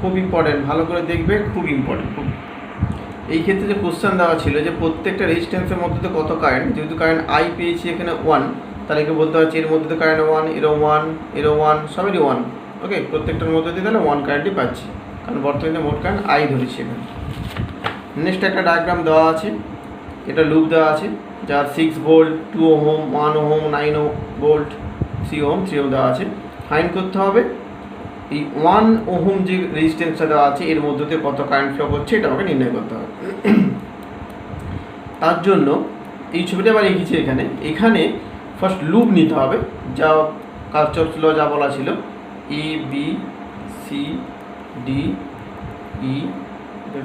খুব ইম্পর্টেন্ট, ভালো করে দেখবে, খুব ইম্পর্টেন্ট খুব। এই ক্ষেত্রে যে কোশ্চেন দেওয়া ছিল যে প্রত্যেকটা রেজিস্ট্যান্সের মধ্যে কত কারেন্ট, যেহেতু কারেন্ট আই পেয়েছি এখানে 1, তাহলে একে বলতে পারছি এর মধ্যে তো কারেন্ট 1, এরও 1, এরও 1, সবেরই 1, ওকে। প্রত্যেকটার মধ্যে দিয়ে তাহলে 1 কারেন্টই পাচ্ছি, কারণ বর্তমানে মোট কারেন্ট আই ধরেছি এখানে। নেক্সট একটা ডায়াগ্রাম দেওয়া আছে, এটা লুপ দেওয়া আছে, যার 6 volt, 2 ohm, 1 ohm, 9 volt, 3 ohm, 3 ohm দেওয়া আছে। ফাইন্ড করতে হবে এই 1 ওহম যে রেজিস্ট্যান্সটা দেওয়া আছে এর মধ্যে দিয়ে কত কারেন্ট ফ্লো করছে, এটা আমাকে নির্ণয় করতে হবে। তার জন্য এই ছবিটা আবার লিখেছি এখানে, এখানে ফার্স্ট লুপ নিতে হবে, যা কারচফস ল যা বলা ছিল, A B C D E,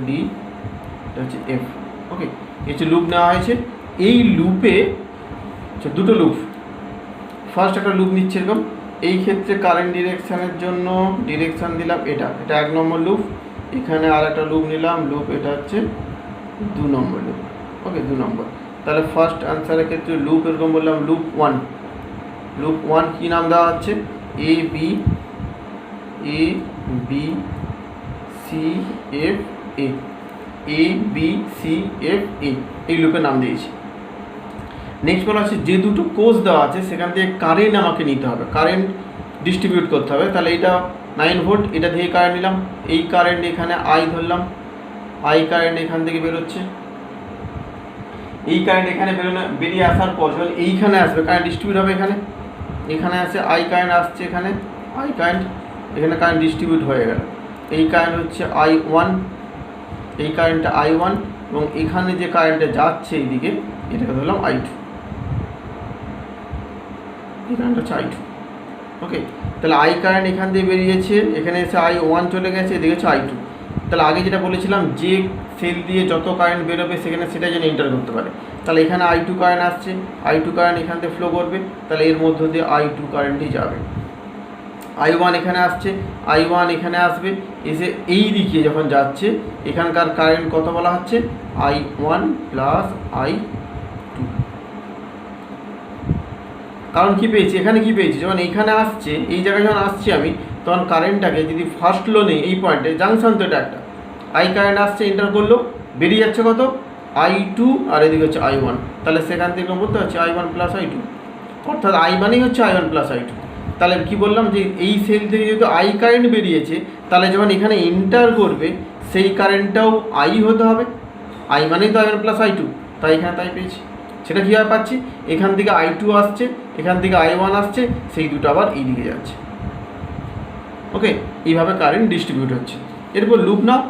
D, এটা হচ্ছে এফ, ওকে। এই হচ্ছে লুপ নেওয়া হয়েছে। এই লুপে দুটো লুপ। ফার্স্ট একটা লুপ নিচ্ছে এরকম, এই ক্ষেত্রে কারেন্ট ডিরেকশানের জন্য ডিরেকশান দিলাম এটা 1 নম্বর লুপ, এখানে আর একটা লুপ নিলাম, লুপ এটা হচ্ছে 2 নম্বর লুপ। ওকে, 2 নম্বর। তাহলে ফার্স্ট আনসারের ক্ষেত্রে লুপ এরকম বললাম লুপ 1। লুপ 1 কী নাম দেওয়া হচ্ছে? A B C F A, A B C F A, এই লুপের নাম দিয়েছি। নেক্সট বলা হচ্ছে যে দুটো কোষ দেওয়া আছে সেখান থেকে কারেন্ট আমাকে নিতে হবে, কারেন্ট ডিস্ট্রিবিউট করতে হবে। তাহলে এটা 9 ভোল্ট, এটা থেকে কারেন্ট নিলাম, এই কারেন্ট এখানে আই ধরলাম, আই কারেন্ট এখান থেকে বেরোচ্ছে, এই কারেন্ট এখানে বেরিয়ে আসার পর যখন এইখানে আসবে কারেন্ট ডিস্ট্রিবিউট হবে, এখানে আসে আই কারেন্ট আসছে, এখানে আই কারেন্ট, এখানে কারেন্ট ডিস্ট্রিবিউট হয়ে গেল। এই কারেন্ট হচ্ছে I1, এই কারেন্টটা I1, এবং এখানে যে কারেন্টটা যাচ্ছে এইদিকে এটাকে ধরলাম I2, এই কারেন্ট হচ্ছে I2। ওকে, তাহলে আই কারেন্ট এখান দিয়ে বেরিয়েছে, এখানে এসে I1 চলে গেছে, এদিকে হচ্ছে I2। তাহলে আগে যেটা বলেছিলাম যে সেল দিয়ে যত কারেন্ট বেরোবে সেখানে সেটা যেন এন্টার করতে পারে, তাহলে এখানে I2 কারেন্ট আসছে, I2 কারেন্ট এখান থেকে ফ্লো করবে, তাহলে এর মধ্য দিয়ে I2 কারেন্টই যাবে। I1 এখানে আসছে, I1 এখানে আসবে, এসে এই দিকে যখন যাচ্ছে এখানকার কারেন্ট কত বলা হচ্ছে? I1 plus I2। কারণ কী পেয়েছি এখানে, কী পেয়েছি যখন এইখানে আসছে, এই জায়গায় যখন আসছি আমি, তখন কারেন্টটাকে যদি ফার্স্ট লো নেই এই পয়েন্টে, জাংশন তো এটা একটা, আই কারেন্ট আসছে, এন্টার করলো, বেরিয়ে যাচ্ছে কত? I2, আর এদিকে হচ্ছে I1। তাহলে সেখান থেকে বলতে হচ্ছে I1 প্লাস I2, অর্থাৎ I1ই হচ্ছে I1 প্লাস I2। তাহলে কি বললাম যে এই সেল থেকে যেহেতু আই কারেন্ট বেরিয়েছে, তাহলে যখন এখানে এন্টার করবে সেই কারেন্টটাও আই হতে হবে, আই মানেই তো I1 প্লাস I2, তাই এখানে তাই পেয়েছি। সেটা কীভাবে পাচ্ছি? এখান থেকে I2 আসছে, এখান থেকে I1 আসছে, সেই দুটো আবার এই দিকে যাচ্ছে। ওকে, এইভাবে কারেন্ট ডিস্ট্রিবিউট হচ্ছে। এরপর লুপ নাও,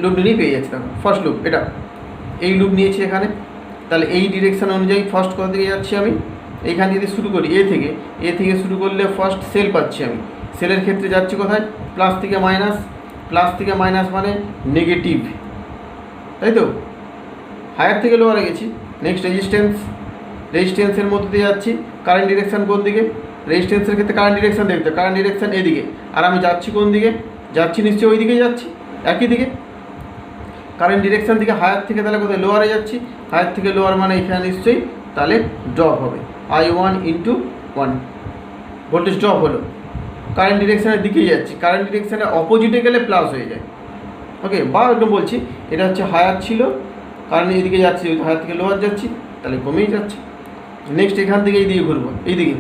লুপ নিয়েই পেয়ে যাচ্ছে। দেখো ফার্স্ট লুপ এটা, এই লুপ নিয়েছি এখানে, তাহলে এই ডিরেকশান অনুযায়ী ফার্স্ট কোথা থেকে যাচ্ছি আমি? এইখান থেকে শুরু করি, এ থেকে শুরু করলে ফার্স্ট সেল পাচ্ছি আমি, সেলের ক্ষেত্রে যাচ্ছি কোথায়? প্লাস থেকে মাইনাস, প্লাস থেকে মাইনাস মানে নেগেটিভ, তাই তো? হায়ার থেকে লোয়ারে গেছি। নেক্সট রেজিস্ট্যান্সের মধ্যে দিয়ে যাচ্ছি, কারেন্ট ডিরেকশান কোন দিকে? রেজিস্ট্যান্সের ক্ষেত্রে কারেন্ট ডিরেকশান দেখতে, কারেন্ট ডিরেকশান এদিকে, আর আমি যাচ্ছি কোন দিকে? যাচ্ছি নিশ্চয়ই ওই দিকেই যাচ্ছি, একই দিকে। কারেন্ট ডিরেকশান থেকে হায়ার থেকে তাহলে কোথায়? লোয়ারে যাচ্ছি, হায়ার থেকে লোয়ার মানে এখানে নিশ্চয়ই তাহলে ড্রপ হবে, I1 ইন্টু 1, ভোল্টেজ ড্রপ হলো। কারেন্ট ডিরেকশানের দিকেই যাচ্ছি, কারেন্ট ডিরেকশানের অপোজিটে গেলে প্লাস হয়ে যায়। ওকে, বা একদম বলছি এটা হচ্ছে হায়ার ছিল, কারণ এইদিকে যাচ্ছি, হায়ার থেকে লোয়ার যাচ্ছি, তাহলে কমেই যাচ্ছে। নেক্সট এখান থেকে এইদিকে ঘুরবো, এইদিকে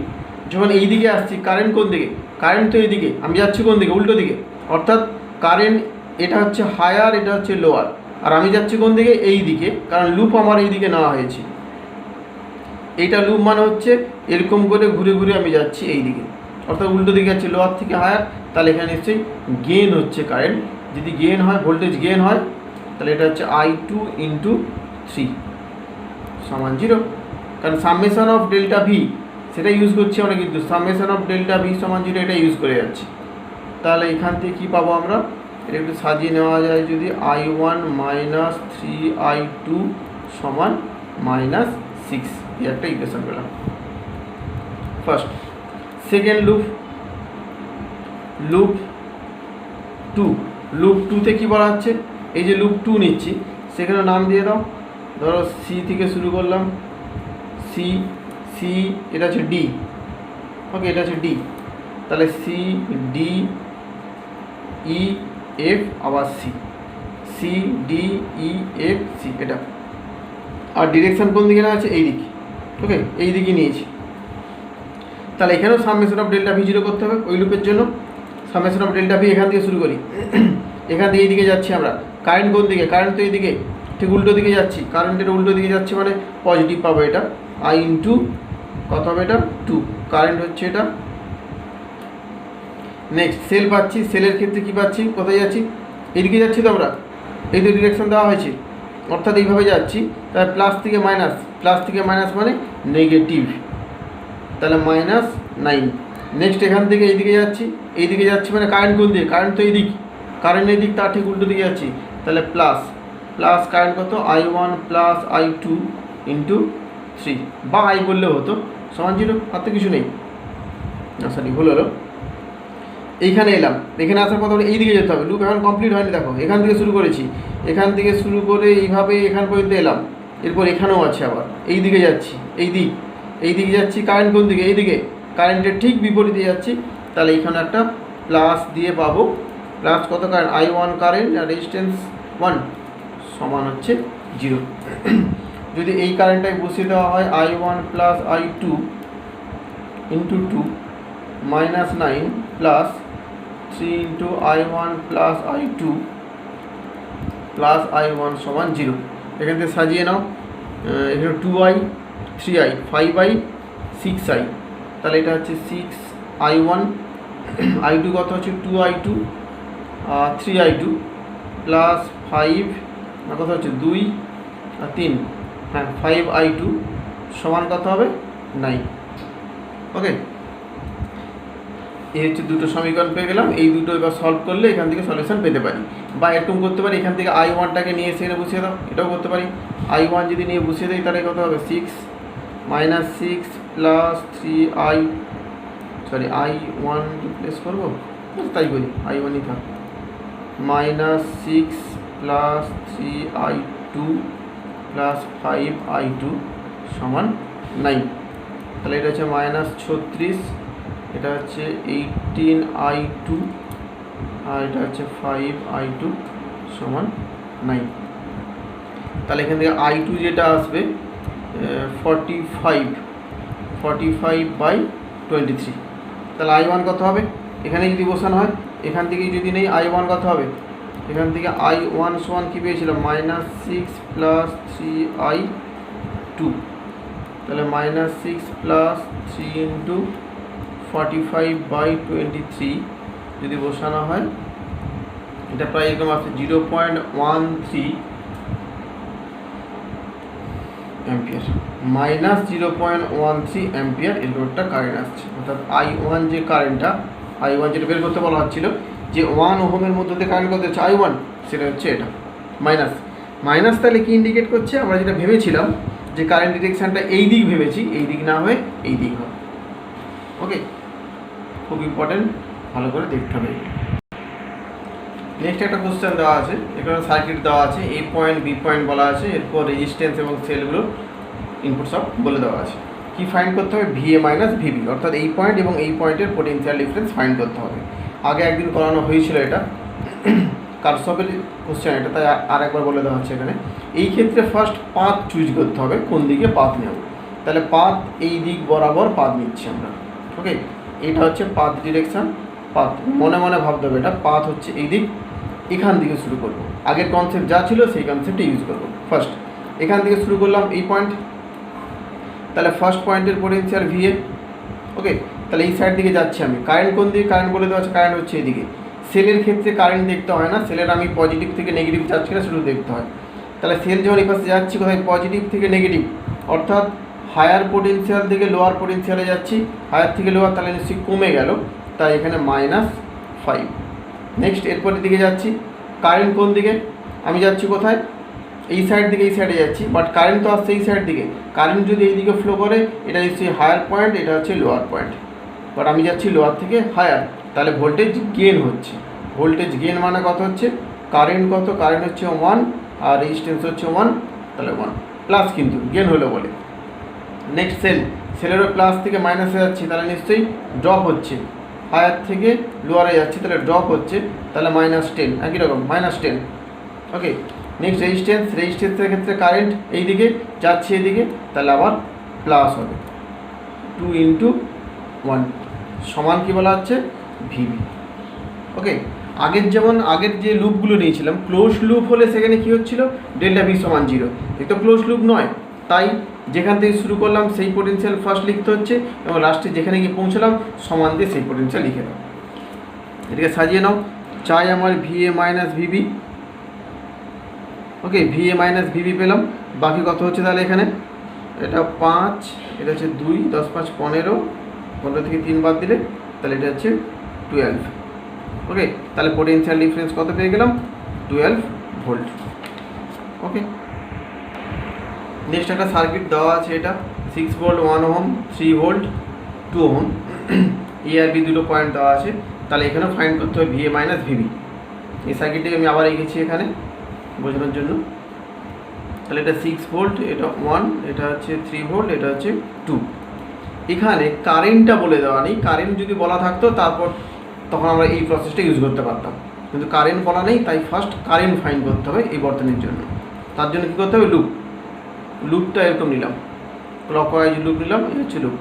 যখন এইদিকে আসছি, কারেন্ট কোন দিকে? কারেন্ট তো এইদিকে, আমি যাচ্ছি কোন দিকে? উল্টো দিকে, অর্থাৎ কারেন্ট এটা হচ্ছে হায়ার, এটা হচ্ছে লোয়ার, আর আমি যাচ্ছি কোন দিকে? এই দিকে, কারণ লুপ আমার এই দিকে নেওয়া হয়েছে। এইটা লুপ মানে হচ্ছে এরকম করে ঘুরে ঘুরে আমি যাচ্ছি এই দিকে, অর্থাৎ উল্টো দিকে যাচ্ছি, লোয়ার থেকে হায়ার। তাহলে এখানে নিশ্চয়ই গেন হচ্ছে কারেন্ট, যদি গেন হয়, ভোল্টেজ গেন হয়, তাহলে এটা হচ্ছে I2 ইন্টু 3 সমান 0, কারণ সামেশন অফ ডেল্টা ভি সেটা ইউজ করছি আমরা, কিন্তু সামেশন অফ ডেল্টা ভি সমান 0 এটা ইউজ করে যাচ্ছি। তাহলে এখান থেকে কী পাবো আমরা? এটা একটু সাজিয়ে নেওয়া যায় যদি, I1 মাইনাস 3I2 সমান মাইনাস 6, এই একটা ইকুয়েশন পেলাম। ফার্স্ট। সেকেন্ড লুপ 2, লুপ 2তে কী বলা হচ্ছে? এই যে লুপ 2 নিচ্ছি, সেখানে নাম দিয়ে দাও, ধরো সি থেকে শুরু করলাম, সি এটা হচ্ছে ডি। ওকে, এটা হচ্ছে ডি, তাহলে সি ডি ই এফ, আবার C D E F C, এটা। আর ডিরেকশান কোন দিকে না আছে? এই দিকে। ওকে, এই দিকে নিয়েছি। তাহলে এখানেও সামেশন অফ ডেল্টা ভি 0 করতে হবে ওই লুপের জন্য। সামেশন অফ ডেল্টা ভি এখান থেকে শুরু করি, এখান থেকে এই দিকে যাচ্ছি আমরা, কারেন্ট কোন দিকে? কারেন্ট তো এই দিকে, ঠিক উল্টো দিকে যাচ্ছি, কারেন্টের উল্টো দিকে যাচ্ছি মানে পজিটিভ পাবো, এটা I ইন্টু কত হবে? এটা 2, কারেন্ট হচ্ছে এটা। নেক্সট সেল পাচ্ছি, সেলের ক্ষেত্রে কী পাচ্ছি? কোথায় যাচ্ছি? এইদিকে যাচ্ছি তো আমরা, এই দিকে ডিরেকশন দেওয়া হয়েছে, অর্থাৎ এইভাবে যাচ্ছি। তাহলে প্লাস থেকে মাইনাস মানে নেগেটিভ, তাহলে -9। নেক্সট এখান থেকে এইদিকে যাচ্ছি মানে কারেন্ট কোন দিকে? কারেন্ট তো এই দিক, কারেন্ট এই দিক, তার ঠিক উল্টো দিকে যাচ্ছি, তাহলে প্লাস কারেন্ট কত? I1 প্লাস I2 ইন্টু 3 বা আই বললেও হতো, সমান 0, আর তো কিছু নেই। না সরি, ভুল হলো। এইখানে এলাম, এখানে আসার কথা হলো এই দিকে যেতে হবে। লুপ এখন কমপ্লিট হয়নি, দেখো এখান থেকে শুরু করেছি, এখান থেকে শুরু করে এইভাবে এখান পর্যন্ত এলাম, এরপর এখানেও আছে আবার এই দিকে যাচ্ছি, এই দিকে যাচ্ছি। কারেন্ট কোন দিকে? এই দিকে, কারেন্টের ঠিক বিপরীতে যাচ্ছি। তাহলে এখানে একটা প্লাস দিয়ে পাবো। প্লাস কত কারেন্ট? I1 কারেন্ট আর রেজিস্ট্যান্স 1 সমান হচ্ছে 0। যদি এই কারেন্টটাই বসিয়ে দেওয়া হয় I1 plus I2 into 2 minus 9 plus 3 into I1 plus I2 plus I1 সমান 0। এখান থেকে সাজিয়ে নাও, এখানে 2i 3i 5i 6i, তাহলে এটা হচ্ছে 6i1, I2 কত হচ্ছে 2i2 3i2 প্লাস 5 না কত হচ্ছে 2 আর 3, হ্যাঁ 5i2 সমান কত হবে? 9। ওকে, এই হচ্ছে দুটো সমীকরণ পেয়ে গেলাম। এই দুটো এবার সলভ করলে এখান থেকে সলিউশন পেতে পারি। বা এরকম করতে পারি, এখান থেকে I1টাকে নিয়ে এসে এখানে বসিয়ে দাও, এটাও করতে পারি। I1 যদি নিয়ে বসিয়ে দিই তাহলে কত হবে? 6 minus 6 plus 3i, sorry I1 replace করবো, তাই করি I1ই থাক, minus 6 plus 3i2 plus 5i2 সমান 9। তাহলে এটা হচ্ছে মাইনাস 36, এটা হচ্ছে 18i2 আর এটা হচ্ছে 5i2 সমান 9। তাহলে এখান থেকে I2 যেটা আসবে 45/23। তাহলে I1 কত হবে? এখানে যদি বসানো হয়, এখান থেকে যদি নেই I1 কত হবে? এখান থেকে I1 সমান কী পেয়েছিলাম? মাইনাস 6 প্লাস 3i2, তাহলে মাইনাস 6 প্লাস 3 ইন্টু 45/23 যদি বসানো হয়, এটা প্রায় এরকম আসছে 0.13 অ্যাম্পিয়ার, মাইনাস 0.13 অ্যাম্পিয়ার এই লোডটা কারেন্ট আসছে। অর্থাৎ I1 যে কারেন্টটা, I1 যেটা বের করতে বলা হচ্ছিল, যে 1 ওহমের মধ্যে দিয়ে কারেন্ট কত হচ্ছে I1, সেটা হচ্ছে এটা মাইনাস। মাইনাস তাহলে কি ইন্ডিকেট করছে? আমরা যেটা ভেবেছিলাম যে কারেন্ট ডিরেকশানটা এই দিক ভেবেছি, এই দিক না হয়ে এই দিক হয়। ওকে, খুব ইম্পর্টেন্ট, ভালো করে দেখতে হবে। নেক্সট একটা কোশ্চেন দেওয়া আছে, এখানে সার্কিট দেওয়া আছে, এ পয়েন্ট বি পয়েন্ট বলা আছে, এরপর রেজিস্ট্যান্স এবং সেলগুলো ইনপুট সব বলে দেওয়া আছে। কি ফাইন্ড করতে হবে? VA মাইনাস VB, অর্থাৎ এই পয়েন্ট এবং এই পয়েন্টের পোটেনশিয়াল ডিফারেন্স ফাইন্ড করতে হবে। আগে একদিন করানো হয়েছিল এটা, কারশফের কোশ্চেন এটা, তাই আর একবার বলে দেওয়া হচ্ছে এখানে। এই ক্ষেত্রে ফার্স্ট পাথ চুজ করতে হবে, কোন দিকে পাথ নেব। তাহলে পাথ এই দিক বরাবর পাথ নিচ্ছি আমরা। ওকে, এটা হচ্ছে পাথ ডিরেকশান। পাথ মনে মনে ভাবতে হবে, এটা পাথ হচ্ছে এই দিক, এখান থেকে শুরু করব। আগের কনসেপ্ট যা ছিল সেই কনসেপ্টে ইউজ করব। ফার্স্ট এখান থেকে শুরু করলাম, এই পয়েন্ট, তাহলে ফার্স্ট পয়েন্টের পোটেনশিয়াল VA। ওকে, তাহলে এই সাইড দিকে যাচ্ছি আমি। কারেন্ট কোন দিকে? কারেন্ট বলে দেওয়া আছে, কারেন্ট হচ্ছে এইদিকে। সেলের ক্ষেত্রে কারেন্ট দেখতে হয় না, সেলের আমি পজিটিভ থেকে নেগেটিভ যাচ্ছি না, শুধু দেখতে হয়। তাহলে সেল যখন এই পাশে যাচ্ছি, কোথায়? পজিটিভ থেকে নেগেটিভ, অর্থাৎ হায়ার পোটেনশিয়াল থেকে লোয়ার পোটেনশিয়ালে যাচ্ছি। হায়ার থেকে লোয়ার, তাহলে নিশ্চয়ই কমে গেল, তাই এখানে -5। নেক্সট এরপরের দিকে যাচ্ছি। কারেন্ট কোন দিকে? আমি যাচ্ছি কোথায়? এই সাইড দিকে, এই সাইডে যাচ্ছি, বাট কারেন্ট তো আসছে এই সাইড দিকে। কারেন্ট যদি এই দিকে ফ্লো করে, এটা নিশ্চয়ই হায়ার পয়েন্ট, এটা হচ্ছে লোয়ার পয়েন্ট, বাট আমি যাচ্ছি লোয়ার থেকে হায়ার, তাহলে ভোল্টেজ গেন হচ্ছে। ভোল্টেজ গেন মানে কত হচ্ছে? কারেন্ট কত? কারেন্ট হচ্ছে 1 আর রেজিস্ট্যান্স হচ্ছে 1, তাহলে 1 প্লাস, কিন্তু গেন হলো বলে। নেক্সট সেল, সেলেরও প্লাস থেকে মাইনাসে যাচ্ছি, তাহলে নিশ্চয়ই ড্রপ হচ্ছে। হায়ার থেকে লোয়ারে যাচ্ছি, তাহলে ড্রপ হচ্ছে, তাহলে -10, একই রকম -10। ওকে, নেক্সট রেজিস্ট্যান্স, রেজিস্ট্যান্সের ক্ষেত্রে কারেন্ট এই দিকে যাচ্ছে, এদিকে, তাহলে আবার প্লাস হবে, 2 × 1 সমান কি বলা হচ্ছে? VB। ওকে, আগের যে লুপগুলো নিয়েছিলাম, ক্লোজ লুপ হলে সেখানে কী হচ্ছিল? ∆V সমান 0। এটা ক্লোজ লুপ নয়, তাই যেখান থেকে শুরু করলাম সেই পোটেনশিয়াল ফার্স্ট লিখতে হচ্ছে, এবং লাস্টে যেখানে গিয়ে পৌঁছলাম সমান দিয়ে সেই পোটেনশিয়াল লিখে দাও। এটাকে সাজিয়ে নাও। চাই আমার VA মাইনাস VB। ওকে, VA মাইনাস VB পেলাম। বাকি কত হচ্ছে তাহলে এখানে? এটা 5, এটা হচ্ছে 2, 10 5 15, 15 থেকে 3 বাদ দিলে তাহলে এটা হচ্ছে 12। ওকে, তাহলে পোটেনশিয়াল ডিফারেন্স কত পেয়ে গেলাম? 12 ভোল্ট। ওকে, নেক্সট একটা সার্কিট দেওয়া আছে, এটা 6 ভোল্ট 1 ওহম, 3 ভোল্ট 2 ওহম, এ আর বি দুটো পয়েন্ট দেওয়া আছে। তাহলে এখানেও ফাইন্ড করতে হবে ভিএ মাইনাস ভিবি। এই সার্কিটটাকে আমি আবার এঁকেছি এখানে বোঝানোর জন্য। তাহলে এটা 6 ভোল্ট, এটা 1, এটা হচ্ছে 3 ভোল্ট, এটা হচ্ছে 2। এখানে কারেন্টটা বলে দেওয়া নেই। কারেন্ট যদি বলা থাকতো তারপর তখন আমরা এই প্রসেসটা ইউজ করতে পারতাম, কিন্তু কারেন্ট বলা নেই, তাই ফার্স্ট কারেন্ট ফাইন্ড করতে হবে এই বর্তনীর জন্য। তার জন্য কী করতে হবে, লুপটা এরকম নিলাম, ক্লকওয়াইজ লুপ নিলাম, এই হচ্ছে লুপ,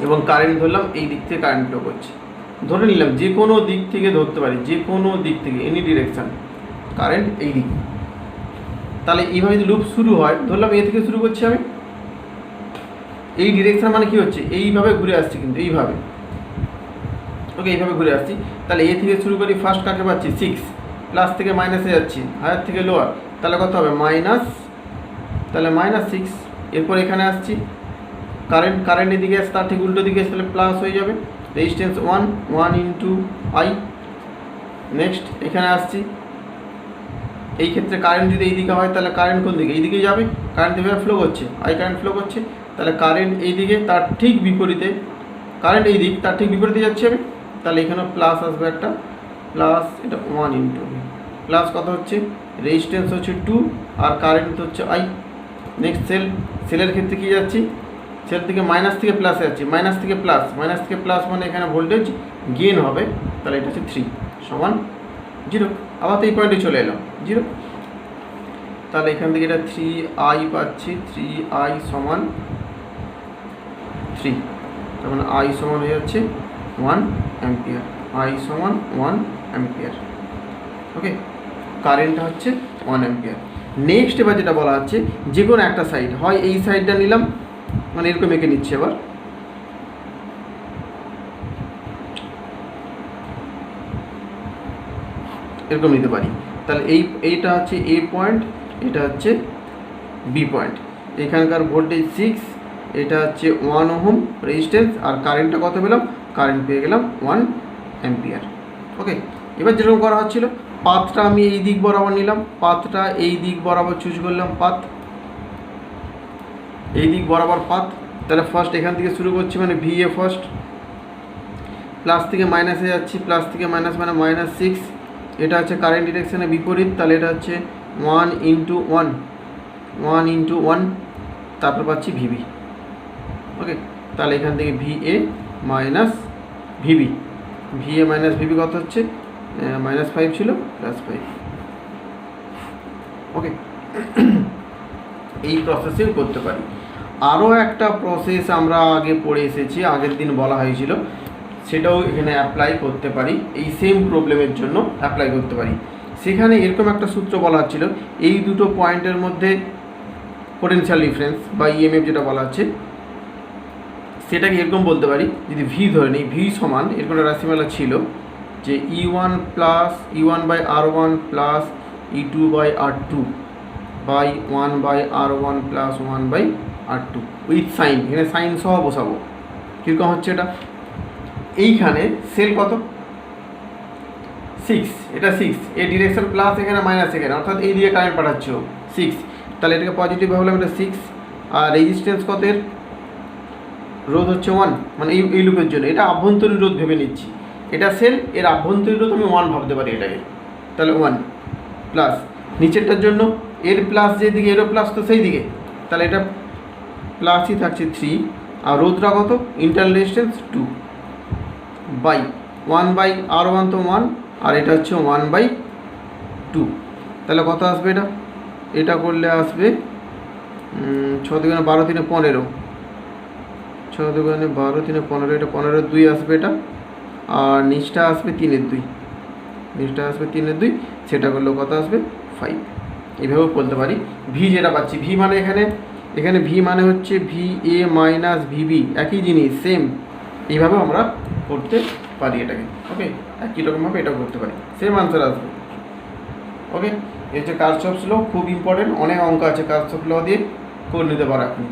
এবং কারেন্ট ধরলাম এই দিক থেকে কারেন্ট ফ্লো করছে। ধরে নিলাম যে কোনো দিক থেকে ধরতে পারি, যে কোনো দিক থেকে, এনি ডিরেকশান, কারেন্ট এই দিক। তাহলে এইভাবে যদি লুপ শুরু হয়, ধরলাম এ থেকে শুরু করছি আমি, এই ডিরেকশান মানে কী হচ্ছে, এইভাবে ঘুরে আসছি, কিন্তু এইভাবে, ওকে, এইভাবে ঘুরে আসছি। তাহলে এ থেকে শুরু করি, ফার্স্ট কাকে পাচ্ছি 6, প্লাস থেকে মাইনাসে যাচ্ছি, হায়ার থেকে লোয়ার, তাহলে কত হবে মাইনাস, তাহলে -6। এরপর এখানে আসছি, কারেন্ট এদিকে আসছে, তার ঠিক উল্টো দিকে আসছে, তাহলে প্লাস হয়ে যাবে, রেজিস্ট্যান্স 1 ইন্টু আই। নেক্সট এখানে আসছি, এই ক্ষেত্রে কারেন্ট যদি এই দিকে হয় তাহলে কারেন্ট কোন দিকে, এই দিকে যাবে, কারেন্ট এভাবে ফ্লো করছে, আই কারেন্ট ফ্লো করছে, তাহলে কারেন্ট এই দিকে, তার ঠিক বিপরীতে, কারেন্ট এই দিক, তার ঠিক বিপরীতে যাচ্ছি আমি, তাহলে এখানে প্লাস আসবে একটা, প্লাস এটা 1 ইন্টু প্লাস কত হচ্ছে, রেজিস্ট্যান্স হচ্ছে 2 আর কারেন্ট হচ্ছে আই। নেক্সট সেলের ক্ষেত্রে কী যাচ্ছি, সেল থেকে মাইনাস থেকে প্লাসে যাচ্ছি, মাইনাস থেকে প্লাস মানে এখানে ভোল্টেজ গেইন হবে, তাহলে এটা হচ্ছে 3 সমান 0। আবার তো এই পয়েন্টে চলে এলাম 0, তাহলে এখান থেকে এটা 3i পাচ্ছি, 3i সমান 3, তার মানে i সমান হয়ে যাচ্ছে 1 অ্যাম্পিয়ার, i সমান 1 অ্যাম্পিয়ার। ওকে, কারেন্টটা হচ্ছে 1 অ্যাম্পিয়ার। নেক্সট এবার যেটা বলা হচ্ছে, যে কোনো একটা সাইড, হয় এই সাইডটা নিলাম, মানে এরকম এঁকে নিচ্ছে, এবার এরকম নিতে পারি। তাহলে এইটা হচ্ছে এ পয়েন্ট, এটা হচ্ছে বি পয়েন্ট, এখানকার ভোল্টেজ 6, এটা হচ্ছে 1 ওহম রেজিস্ট্যান্স, আর কারেন্টটা কত পেলাম, কারেন্ট পেয়ে গেলাম 1 অ্যাম্পিয়ার। ওকে, এবার যেরকম করা হচ্ছিল, পাথটা আমি এই দিক বরাবর নিলাম, পাথটা এই দিক বরাবর চুজ করলাম, পাথ এই দিক বরাবর পাথ। তাহলে ফার্স্ট এখান থেকে শুরু করছি, মানে ভিএ ফার্স্ট, প্লাস থেকে মাইনাসে যাচ্ছি, প্লাস থেকে মাইনাস মানে -6, এটা হচ্ছে কারেন্ট ডিরেকশানে বিপরীত, তাহলে এটা হচ্ছে 1 ইন্টু 1, তারপর পাচ্ছি ভিবি। ওকে, তাহলে এখান থেকে ভিএ মাইনাস ভিবি কত হচ্ছে, -5 ছিল, +5। ওকে, এই প্রসেসিং করতে পারি। আরও একটা প্রসেস আমরা আগে পড়ে এসেছি, আগের দিন বলা হয়েছিল, সেটাও এখানে অ্যাপ্লাই করতে পারি, এই সেম প্রবলেমের জন্য অ্যাপ্লাই করতে পারি। সেখানে এরকম একটা সূত্র বলা হচ্ছিল, এই দুটো পয়েন্টের মধ্যে পোটেনশিয়াল ডিফারেন্স বা ইএমএফ যেটা বলা হচ্ছে, সেটাকে এরকম বলতে পারি, যদি ভি ধরে নিই, ভি সমান এরকম একটা রাশিমালা ছিল যে E1/R1 plus E2/R2 by 1/R1 plus 1/R2 with sign, এখানে সাইন সহ বসাবো। কীরকম হচ্ছে এটা, এইখানে সেল কত 6, এটা 6, এই ডিরেকশন প্লাস এখানে মাইনাস এখানে, অর্থাৎ এই দিকে কারেন্ট পাঠাচ্ছ 6, তাহলে এটাকে পজিটিভ ভাবলাম, এটা 6, আর রেজিস্ট্যান্স কত, এর রোধ হচ্ছে 1, মানে এই লুপের জন্য এটা আভ্যন্তরীণ রোধ ভেবে নিচ্ছি, এটা সেল, এর আভ্যন্তরীণ রোধ আমি 1 ভাবতে পারি এটাকে, তাহলে 1 প্লাস নিচেরটার জন্য এর প্লাস যেদিকে, এরও প্লাস তো সেই দিকে, তাহলে এটা প্লাসই থাকছে 3, আর রোধটা কত, ইন্টারনাল রেজিস্ট্যান্স 2 বাই 1/R1 তো 1, আর এটা হচ্ছে 1/2, তাহলে কত আসবে, এটা করলে আসবে 6 × 12 × 15, 6 × 12 × 15, এটা 15/2 আসবে এটা, আর নিচটা আসবে 3/2, সেটা করলেও কত আসবে 5। এইভাবেও বলতে পারি। ভি যেটা পাচ্ছি, ভি মানে এখানে ভি মানে হচ্ছে VA মাইনাস ভিবি, একই জিনিস, সেম, এইভাবেও আমরা করতে পারি এটাকে। ওকে, একই রকমভাবে এটাও করতে পারি, সেম আনসার আসবে। ওকে, এই হচ্ছে কারশফস ল, খুব ইম্পর্টেন্ট, অনেক অঙ্ক আছে কারশফস ল দিয়ে, করে নিতে পারো আপনি।